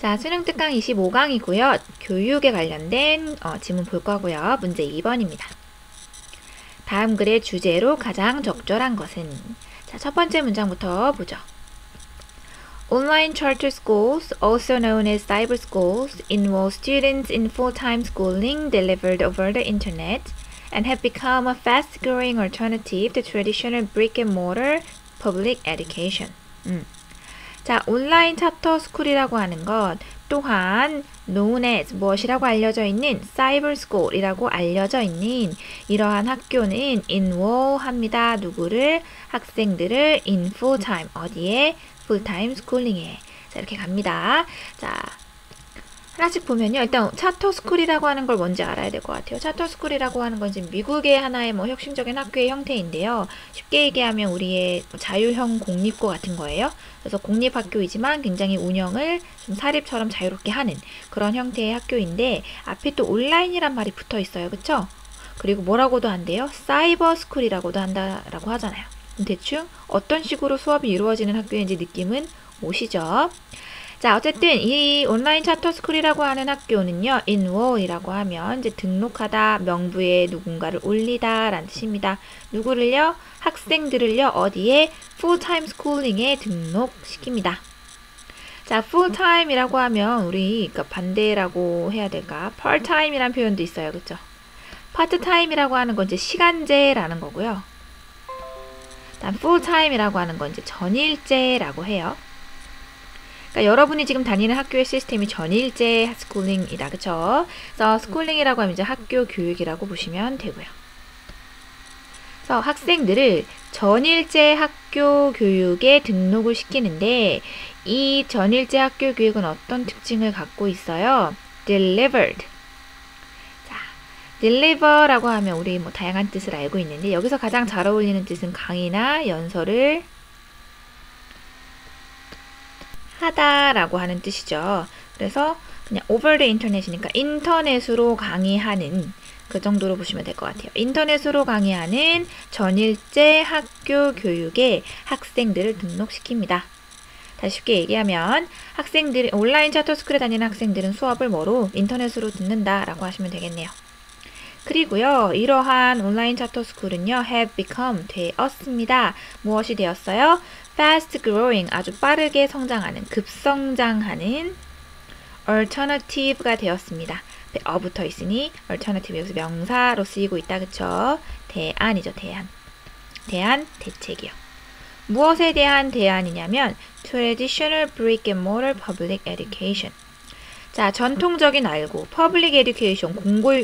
자, 수능 특강 25강이고요. 교육에 관련된 지문 볼 거고요. 문제 2번입니다. 다음 글의 주제로 가장 적절한 것은? 자, 첫 번째 문장부터 보죠. Online charter schools, also known as cyber schools, involve students in full-time schooling delivered over the internet and have become a fast-growing alternative to traditional brick-and-mortar public education. 자, 온라인 차터 스쿨이라고 하는 것 또한 known as 무엇이라고 알려져 있는 cyber school이라고 알려져 있는 이러한 학교는 involve 합니다. 누구를? 학생들을 in full time 어디에? full time schooling에. 자, 이렇게 갑니다. 자, 하나씩 보면요. 일단 차터 스쿨이라고 하는 걸 뭔지 알아야 될 것 같아요. 차터 스쿨이라고 하는 건 지금 미국의 하나의 혁신적인 학교의 형태인데요. 쉽게 얘기하면 우리의 자유형 공립고 같은 거예요. 그래서 공립학교이지만 굉장히 운영을 좀 사립처럼 자유롭게 하는 그런 형태의 학교인데 앞에 또 온라인이란 말이 붙어 있어요. 그쵸? 그리고 뭐라고도 한대요? 사이버 스쿨이라고도 한다라고 하잖아요. 대충 어떤 식으로 수업이 이루어지는 학교인지 느낌은 오시죠? 자, 어쨌든 이 온라인 차터 스쿨이라고 하는 학교는요, enroll이라고 하면 이제 등록하다, 명부에 누군가를 올리다 라는 뜻입니다. 누구를요? 학생들을요, 어디에? full-time schooling에 등록시킵니다. 자, full-time이라고 하면 우리 그러니까 반대라고 해야 될까? part-time이라는 표현도 있어요. 그쵸? part-time이라고 하는 건 이제 시간제라는 거고요. 다음 full-time이라고 하는 건 이제 전일제라고 해요. 그러니까 여러분이 지금 다니는 학교의 시스템이 전일제 스쿨링이다. 그쵸? 그래서 스쿨링이라고 하면 이제 학교 교육이라고 보시면 되고요. 그래서 학생들을 전일제 학교 교육에 등록을 시키는데 이 전일제 학교 교육은 어떤 특징을 갖고 있어요? delivered. 자, deliver라고 하면 우리 다양한 뜻을 알고 있는데 여기서 가장 잘 어울리는 뜻은 강의나 연설을 하다라고 하는 뜻이죠. 그래서 그냥 over the internet이니까 인터넷으로 강의하는 그 정도로 보시면 될 것 같아요. 인터넷으로 강의하는 전일제 학교 교육에 학생들을 등록시킵니다. 다시 쉽게 얘기하면 학생들이 온라인 차터스쿨에 다니는 학생들은 수업을 뭐로? 인터넷으로 듣는다라고 하시면 되겠네요. 그리고요, 이러한 온라인 차터스쿨은요, have become 되었습니다. 무엇이 되었어요? fast growing, 아주 빠르게 성장하는, 급성장하는 alternative가 되었습니다. 붙어 있으니 alternative 여기서 명사로 쓰이고 있다. 그쵸? 대안이죠. 대안, 대책이요. 무엇에 대한 대안이냐면 traditional brick and mortar public education. 자, 전통적인 알고 public education,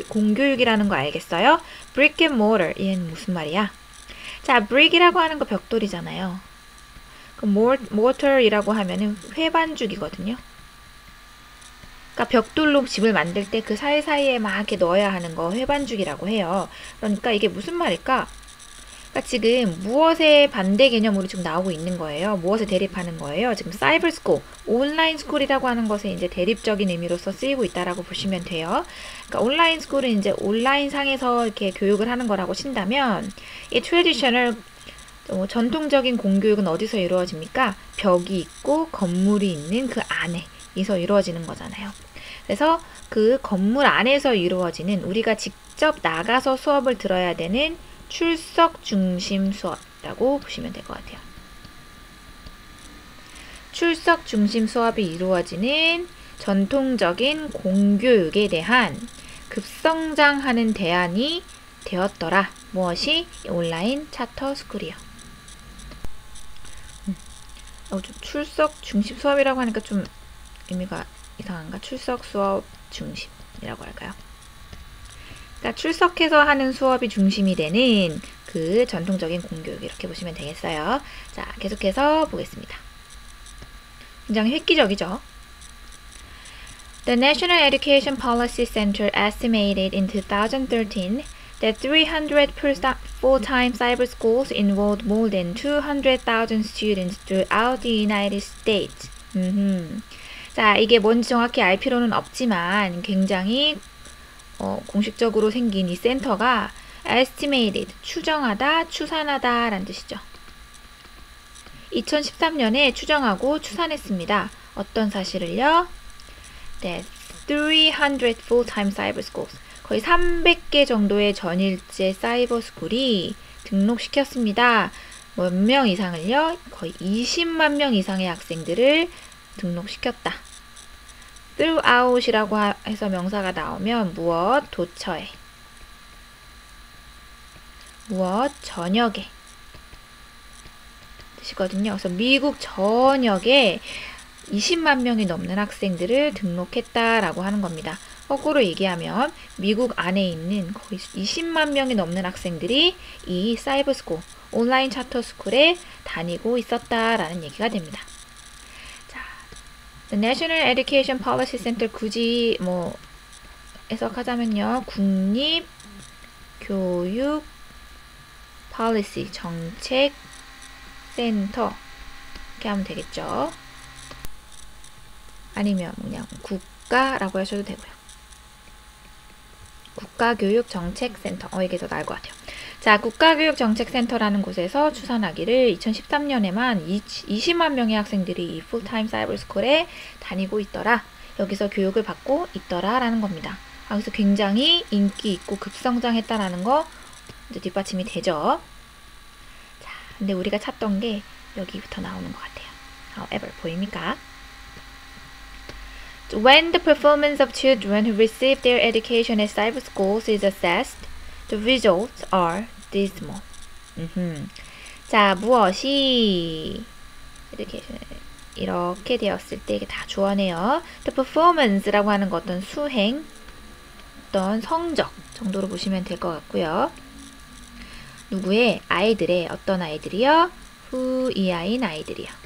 공교육이라는 거 알겠어요? brick and mortar, 얘는 무슨 말이야? 자, brick이라고 하는 거 벽돌이잖아요. 그 mortar이라고 하면은 회반죽이거든요. 그러니까 벽돌로 집을 만들 때 그 사이사이에 막 이렇게 넣어야 하는 거 회반죽이라고 해요. 그러니까 이게 무슨 말일까? 그러니까 지금 무엇의 반대 개념으로 지금 나오고 있는 거예요. 무엇에 대립하는 거예요. 지금 사이버 스쿨, 온라인 스쿨이라고 하는 것에 이제 대립적인 의미로서 쓰이고 있다라고 보시면 돼요. 그러니까 온라인 스쿨은 이제 온라인 상에서 이렇게 교육을 하는 거라고 친다면 이 트래디셔널 전통적인 공교육은 어디서 이루어집니까? 벽이 있고 건물이 있는 그 안에서 이루어지는 거잖아요. 그래서 그 건물 안에서 이루어지는 우리가 직접 나가서 수업을 들어야 되는 출석 중심 수업이라고 보시면 될 것 같아요. 출석 중심 수업이 이루어지는 전통적인 공교육에 대한 급성장하는 대안이 되었더라. 무엇이? 온라인 차터 스쿨이요. 좀 출석 중심 수업이라고 하니까 좀 의미가 이상한가? 출석 수업 중심이라고 할까요? 그러니까 출석해서 하는 수업이 중심이 되는 그 전통적인 공교육 이렇게 보시면 되겠어요. 자, 계속해서 보겠습니다. 굉장히 획기적이죠. The National Education Policy Center estimated in 2013 that 300 full-time cyber schools involved more than 200,000 students throughout the United States. 자, 이게 뭔지 정확히 알 필요는 없지만 굉장히 공식적으로 생긴 이 센터가 estimated, 추정하다, 추산하다 라는 뜻이죠. 2013년에 추정하고 추산했습니다. 어떤 사실을요? 네, 300 full-time cyber schools. 거의 300개 정도의 전일제 사이버 스쿨이 등록시켰습니다. 몇 명 이상을요? 거의 20만 명 이상의 학생들을 등록시켰다. throughout이라고 해서 명사가 나오면 무엇, 도처에, 무엇, 전역에 뜻이거든요. 그래서 미국 전역에 20만 명이 넘는 학생들을 등록했다라고 하는 겁니다. 거꾸로 얘기하면 미국 안에 있는 거의 20만 명이 넘는 학생들이 이 사이버 스쿨, 온라인 차터 스쿨에 다니고 있었다라는 얘기가 됩니다. 자, The National Education Policy Center 굳이 뭐 해석하자면요. 국립 교육 policy 정책 센터 이렇게 하면 되겠죠. 아니면 그냥 국가라고 하셔도 되고요. 국가교육정책센터. 이게 더 나을 것 같아요. 자, 국가교육정책센터라는 곳에서 추산하기를 2013년에만 20만 명의 학생들이 이 풀타임 사이버 스쿨에 다니고 있더라. 여기서 교육을 받고 있더라 라는 겁니다. 그래서 굉장히 인기 있고 급성장했다라는 거 이제 뒷받침이 되죠. 자, 근데 우리가 찾던 게 여기부터 나오는 것 같아요. However, 보입니까? When the performance of children who receive their education at cyber schools is assessed, the results are dismal. 자, 무엇이 이렇게 되었을 때 이게 다 주어네요. The performance라고 하는 거 어떤 수행, 어떤 성적 정도로 보시면 될 것 같고요. 누구의? 아이들의 어떤 아이들이요? 후이하인 아이들이요.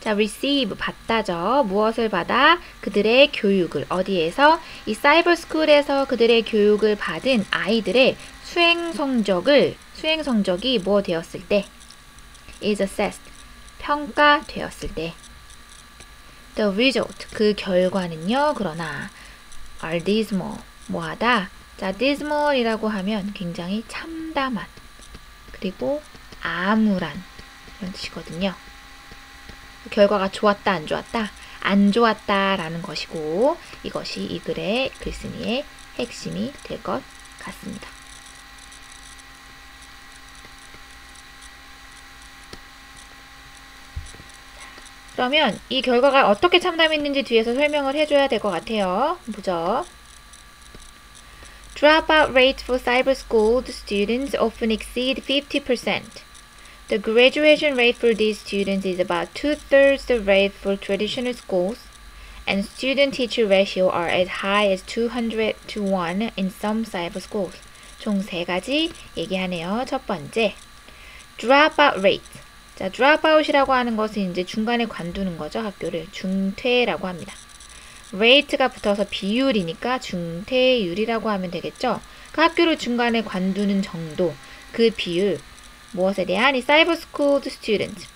자, receive 받다죠. 무엇을 받아? 그들의 교육을. 어디에서? 이 사이버 스쿨에서 그들의 교육을 받은 아이들의 수행 성적이 뭐 되었을 때? is assessed. 평가되었을 때. The result. 그 결과는요. 그러나 are dismal. 뭐하다? 자, dismal이라고 하면 굉장히 참담한 그리고 암울한 이런 뜻이거든요. 결과가 좋았다, 안 좋았다? 안 좋았다 라는 것이고 이것이 이 글의 글쓴이의 핵심이 될 것 같습니다. 그러면 이 결과가 어떻게 참담했는지 뒤에서 설명을 해줘야 될 것 같아요. 보죠. Dropout rate for cyber school students often exceed 50%. The graduation rate for these students is about 2/3 the rate for traditional schools, and student-teacher ratio are as high as 200 to 1 in some cyber schools. 총 3가지 얘기하네요. 첫 번째, dropout rate. 자, dropout이라고 하는 것은 이제 중간에 관두는 거죠. 학교를 중퇴라고 합니다. rate가 붙어서 비율이니까 중퇴율이라고 하면 되겠죠. 그 학교를 중간에 관두는 정도, 그 비율, 무엇에 대한 이 사이버 스쿨 스튜던트,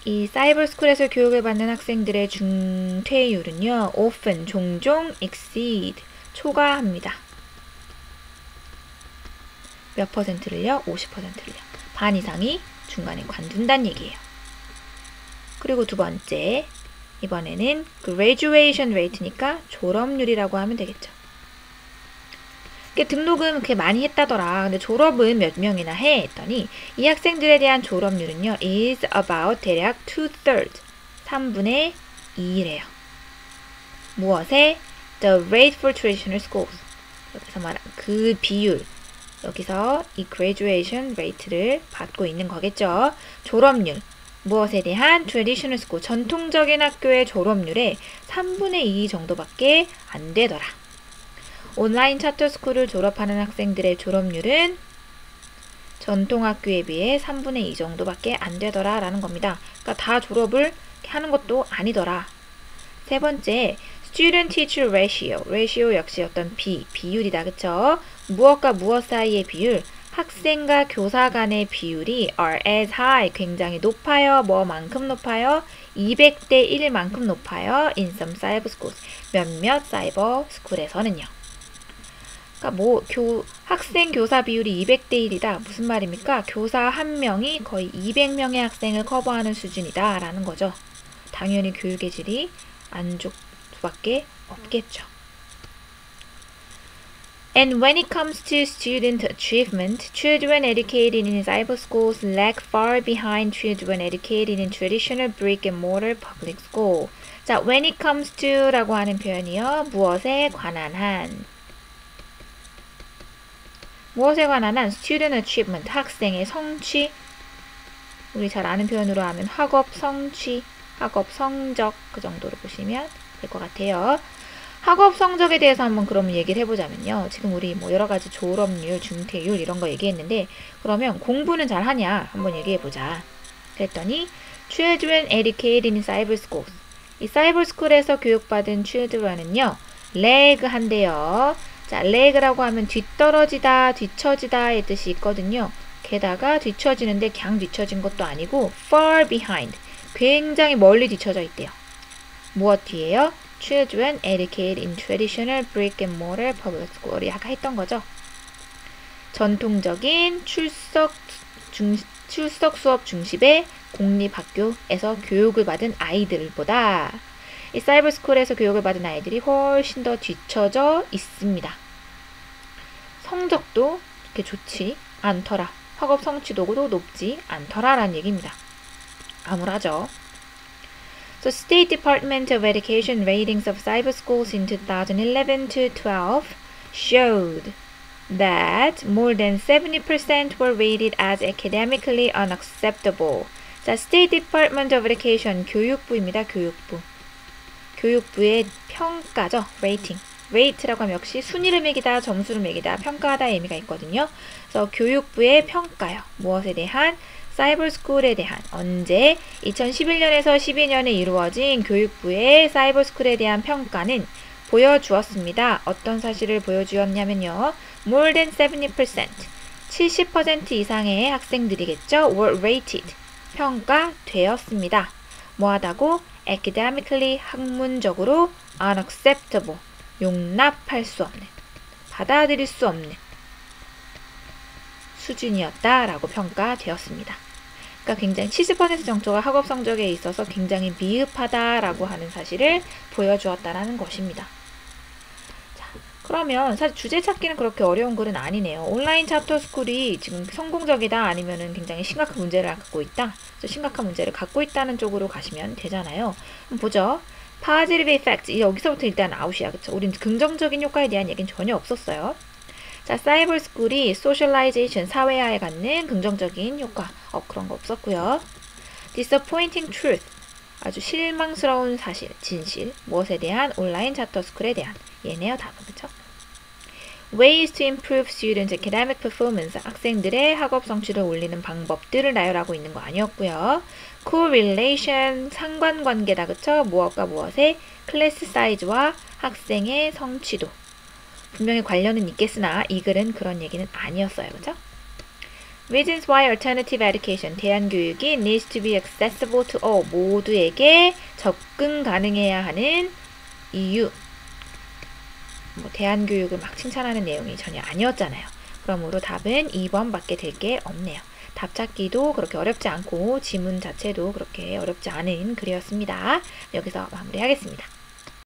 이 사이버 스쿨에서 교육을 받는 학생들의 중퇴율은요, often 종종 exceed 초과합니다. 몇 퍼센트를요? 50%를요. 반 이상이 중간에 관둔다는 얘기예요. 그리고 두 번째, 이번에는 graduation rate니까 졸업률이라고 하면 되겠죠. 등록은 그렇게 많이 했다더라. 근데 졸업은 몇 명이나 해? 했더니 이 학생들에 대한 졸업률은요. is about 대략 2/3, 3분의 2래요. 무엇에? The rate for traditional schools. 여기서 말한 그 비율. 여기서 이 graduation rate를 받고 있는 거겠죠. 졸업률. 무엇에 대한? traditional school. 전통적인 학교의 졸업률의 3분의 2 정도밖에 안 되더라. 온라인 차터 스쿨을 졸업하는 학생들의 졸업률은 전통학교에 비해 3분의 2 정도밖에 안 되더라 라는 겁니다. 그러니까 다 졸업을 하는 것도 아니더라. 세 번째, student-teacher ratio. ratio 역시 어떤 비율이다. 그쵸? 무엇과 무엇 사이의 비율? 학생과 교사 간의 비율이 are as high. 굉장히 높아요. 뭐만큼 높아요? 200대 1만큼 높아요. in some cyber schools. 몇몇 사이버 스쿨에서는요. 그러니까 학생 교사 비율이 200대 1이다. 무슨 말입니까? 교사 한 명이 거의 200명의 학생을 커버하는 수준이다 라는 거죠. 당연히 교육의 질이 안 좋을 수밖에 없겠죠. And when it comes to student achievement, children educated in cyber schools lag far behind children educated in traditional brick-and-mortar public school. 자, when it comes to 라고 하는 표현이요. 무엇에 관한 한. 무엇에 관한 한 student achievement, 학생의 성취. 우리 잘 아는 표현으로 하면 학업 성취, 학업 성적 그 정도로 보시면 될 것 같아요. 학업 성적에 대해서 한번 그러면 얘기를 해보자면요. 지금 우리 뭐 여러 가지 졸업률, 중퇴율 이런 거 얘기했는데 그러면 공부는 잘 하냐 한번 얘기해보자. 그랬더니 children educated in cyber schools. 이 사이버 스쿨에서 교육받은 children은요. lag 한대요. 자, lag라고 하면 뒤떨어지다, 뒤처지다의 뜻이 있거든요. 게다가 뒤처지는데 그냥 뒤처진 것도 아니고 far behind. 굉장히 멀리 뒤처져 있대요. 무엇 뒤에요? Children educated in traditional brick-and-mortar public school이 아까 했던 거죠. 전통적인 출석 수업 중심의 공립학교에서 교육을 받은 아이들보다 이 사이버 스쿨에서 교육을 받은 아이들이 훨씬 더 뒤처져 있습니다. 성적도 그렇게 좋지 않더라. 학업 성취도도 높지 않더라라는 얘기입니다. 암울하죠. So State Department of Education ratings of cyber schools in 2011 to 12 showed that more than 70% were rated as academically unacceptable. 자, State Department of Education 교육부입니다. 교육부의 평가죠. rating. rate라고 하면 역시 순위를 매기다, 점수를 매기다, 평가하다의 의미가 있거든요. 그래서 교육부의 평가요. 무엇에 대한? 사이버 스쿨에 대한 언제 2011년에서 12년에 이루어진 교육부의 사이버 스쿨에 대한 평가는 보여주었습니다. 어떤 사실을 보여주었냐면요. More than 70%, 70% 이상의 학생들이겠죠. were rated, 평가되었습니다. 뭐하다고? academically, 학문적으로 unacceptable, 용납할 수 없는, 받아들일 수 없는 수준이었다라고 평가되었습니다. 그러니까 굉장히 70% 정도가 학업 성적에 있어서 굉장히 미흡하다라고 하는 사실을 보여주었다라는 것입니다. 자, 그러면 사실 주제 찾기는 그렇게 어려운 글은 아니네요. 온라인 챕터 스쿨이 지금 성공적이다 아니면은 굉장히 심각한 문제를 갖고 있다. 심각한 문제를 갖고 있다는 쪽으로 가시면 되잖아요. 그럼 보죠. positive effect 여기서부터 일단 아웃이야, 그쵸? 우린 긍정적인 효과에 대한 얘기는 전혀 없었어요. 자, 사이버 스쿨이 소셜라이제이션, 사회화에 갖는 긍정적인 효과, 그런 거 없었고요. disappointing truth, 아주 실망스러운 사실, 진실, 무엇에 대한? 온라인 챕터 스쿨에 대한, 얘네요 답은, 그쵸? ways to improve students' academic performance, 학생들의 학업 성취를 올리는 방법들을 나열하고 있는 거 아니었고요. correlation, 상관관계다, 그쵸? 무엇과 무엇의? 클래스 사이즈와 학생의 성취도. 분명히 관련은 있겠으나 이 글은 그런 얘기는 아니었어요. 그죠? Reasons why alternative education, 대안교육이 needs to be accessible to all, 모두에게 접근 가능해야 하는 이유. 대안교육을 막 칭찬하는 내용이 전혀 아니었잖아요. 그러므로 답은 2번밖에 될 게 없네요. 답 찾기도 그렇게 어렵지 않고 지문 자체도 그렇게 어렵지 않은 글이었습니다. 여기서 마무리하겠습니다.